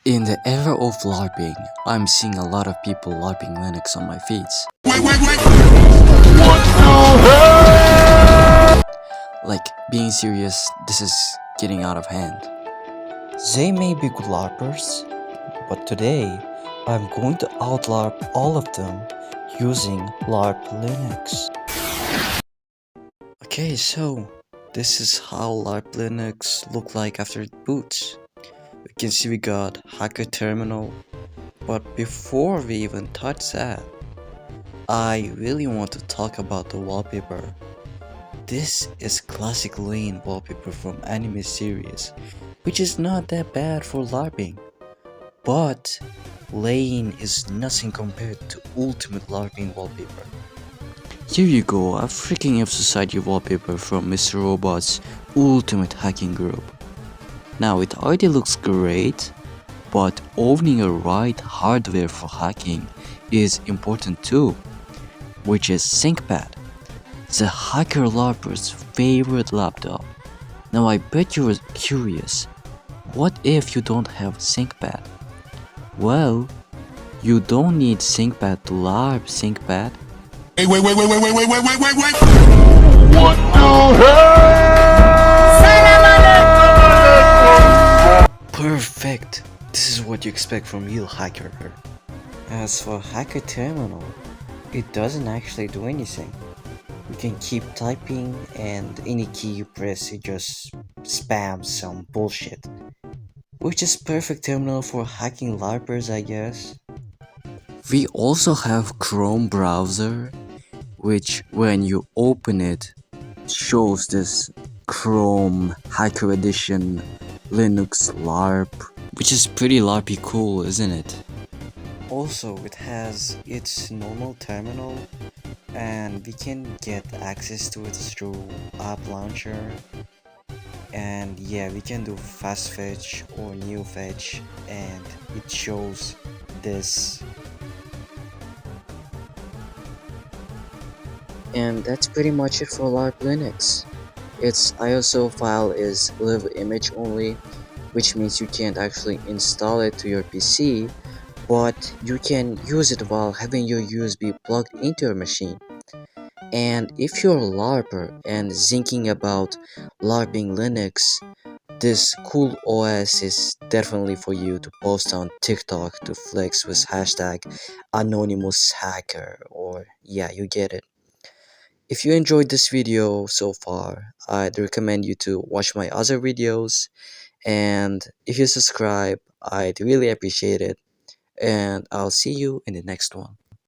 In the era of LARPing, I'm seeing a lot of people LARPing Linux on my feeds. Like, being serious, this is getting out of hand. They may be good LARPers, but today I'm going to out-LARP all of them using Larp Linux. Okay, so this is how Larp Linux look like after it boots. You can see we got Hacker Terminal, but before we even touch that, I really want to talk about the wallpaper. This is classic Lane wallpaper from anime series, which is not that bad for LARPing. But Lane is nothing compared to ultimate LARPing wallpaper. Here you go, a freaking F Society wallpaper from Mr. Robot's ultimate hacking group. Now it already looks great, but owning a right hardware for hacking is important too, which is Thinkpad, the hacker LARPer's favorite laptop. Now I bet you're curious, what if you don't have Thinkpad? Well, you don't need Thinkpad to LARP Thinkpad. Wait. What the hell? Perfect! This is what you expect from real hacker. As for Hacker Terminal, it doesn't actually do anything. You can keep typing and any key you press it just spams some bullshit. Which is perfect terminal for hacking LARPers, I guess. We also have Chrome browser, which when you open it shows this Chrome Hacker Edition Linux LARP, which is pretty LARPy cool, isn't it? Also, it has its normal terminal and we can get access to it through app launcher, and yeah, we can do fast fetch or new fetch, and it shows this. And that's pretty much it for Larp Linux. Its ISO file is live image only, which means you can't actually install it to your PC, but you can use it while having your USB plugged into your machine. And if you're a LARPer and thinking about LARPing Linux, this cool OS is definitely for you to post on TikTok to flex with hashtag anonymous hacker, or yeah, you get it. If you enjoyed this video so far, I'd recommend you to watch my other videos, and if you subscribe, I'd really appreciate it, and I'll see you in the next one.